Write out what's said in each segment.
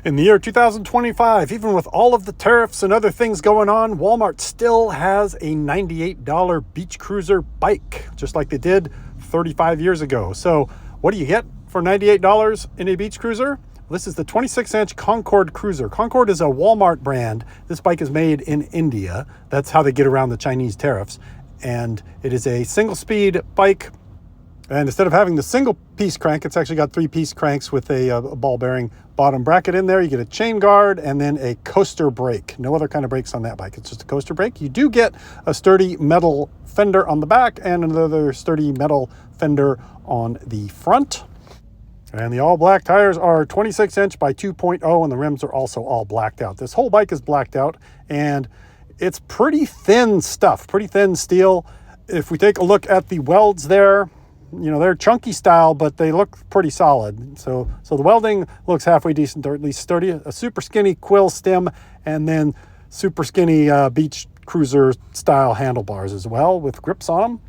In the year 2025, even with all of the tariffs and other things going on, Walmart still has a $98 beach cruiser bike, just like they did 35 years ago. So what do you get for $98 in a beach cruiser? This is the 26-inch Concord Cruiser. Concord is a Walmart brand. This bike is made in India. That's how they get around the Chinese tariffs. And it is a single-speed bike. And instead of having the single piece crank, it's actually got 3-piece cranks with a ball bearing bottom bracket in there. You get a chain guard and then a coaster brake. No other kind of brakes on that bike. It's just a coaster brake. You do get a sturdy metal fender on the back and another sturdy metal fender on the front. And the all black tires are 26-inch by 2.0, and the rims are also all blacked out. This whole bike is blacked out, and it's pretty thin stuff, pretty thin steel. If we take a look at the welds there, you know, they're chunky style, but they look pretty solid. So the welding looks halfway decent, or at least sturdy. A super skinny quill stem, and then super skinny beach cruiser style handlebars as well with grips on them.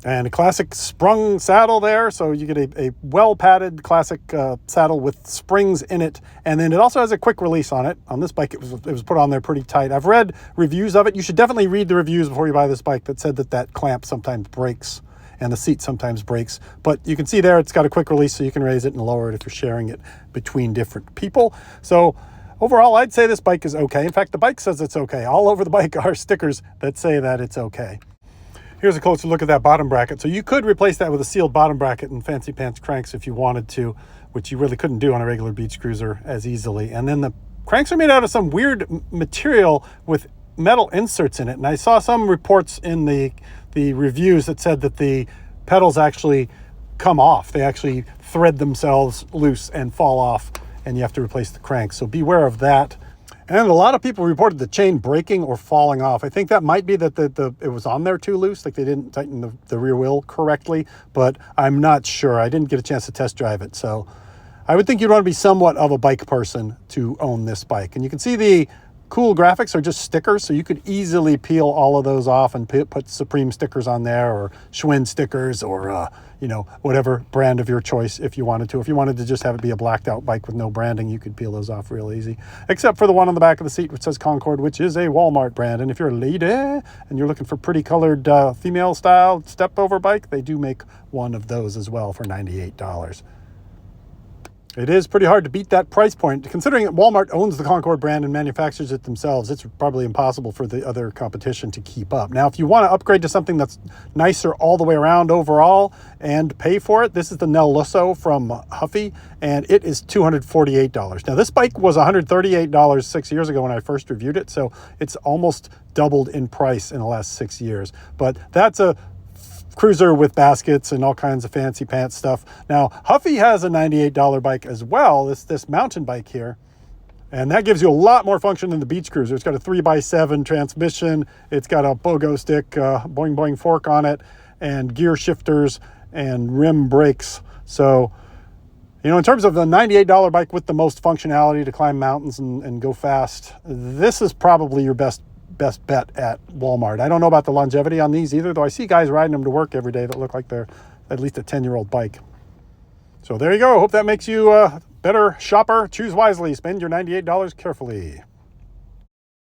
And a classic sprung saddle there. So you get a well-padded classic saddle with springs in it. And then it also has a quick release on it. On this bike, it was put on there pretty tight. I've read reviews of it. You should definitely read the reviews before you buy this bike that said that clamp sometimes breaks and the seat sometimes breaks. But you can see there it's got a quick release, so you can raise it and lower it if you're sharing it between different people. So overall, I'd say this bike is okay. In fact, the bike says it's okay. All over the bike are stickers that say that it's okay. Here's a closer look at that bottom bracket. So you could replace that with a sealed bottom bracket and fancy pants cranks if you wanted to, which you really couldn't do on a regular beach cruiser as easily. And then the cranks are made out of some weird material with metal inserts in it. And I saw some reports in the reviews that said that the pedals actually come off. They actually thread themselves loose and fall off, and you have to replace the cranks. So beware of that. And a lot of people reported the chain breaking or falling off. I think that might be that it was on there too loose, like they didn't tighten the rear wheel correctly, but I'm not sure. I didn't get a chance to test drive it. So I would think you'd want to be somewhat of a bike person to own this bike. And you can see the cool graphics are just stickers, so you could easily peel all of those off and put Supreme stickers on there, or Schwinn stickers, or whatever brand of your choice if you wanted to. If you wanted to just have it be a blacked out bike with no branding, you could peel those off real easy, except for the one on the back of the seat which says Concord, which is a Walmart brand. And if you're a lady and you're looking for pretty colored female style step over bike, they do make one of those as well for $98. It is pretty hard to beat that price point. Considering that Walmart owns the Concord brand and manufactures it themselves, it's probably impossible for the other competition to keep up. Now, if you want to upgrade to something that's nicer all the way around overall and pay for it, this is the Nellusso from Huffy, and it is $248. Now, this bike was $138 6 years ago when I first reviewed it, so it's almost doubled in price in the last 6 years. But that's a cruiser with baskets and all kinds of fancy pants stuff. Now, Huffy has a $98 bike as well, this mountain bike here, and that gives you a lot more function than the beach cruiser. It's got a 3x7 transmission, it's got a pogo stick, boing boing fork on it, and gear shifters and rim brakes. So, in terms of the $98 bike with the most functionality to climb mountains and go fast, this is probably your best bet at Walmart. I don't know about the longevity on these either, though I see guys riding them to work every day that look like they're at least a 10-year-old bike. So there you go. Hope that makes you a better shopper. Choose wisely. Spend your $98 carefully.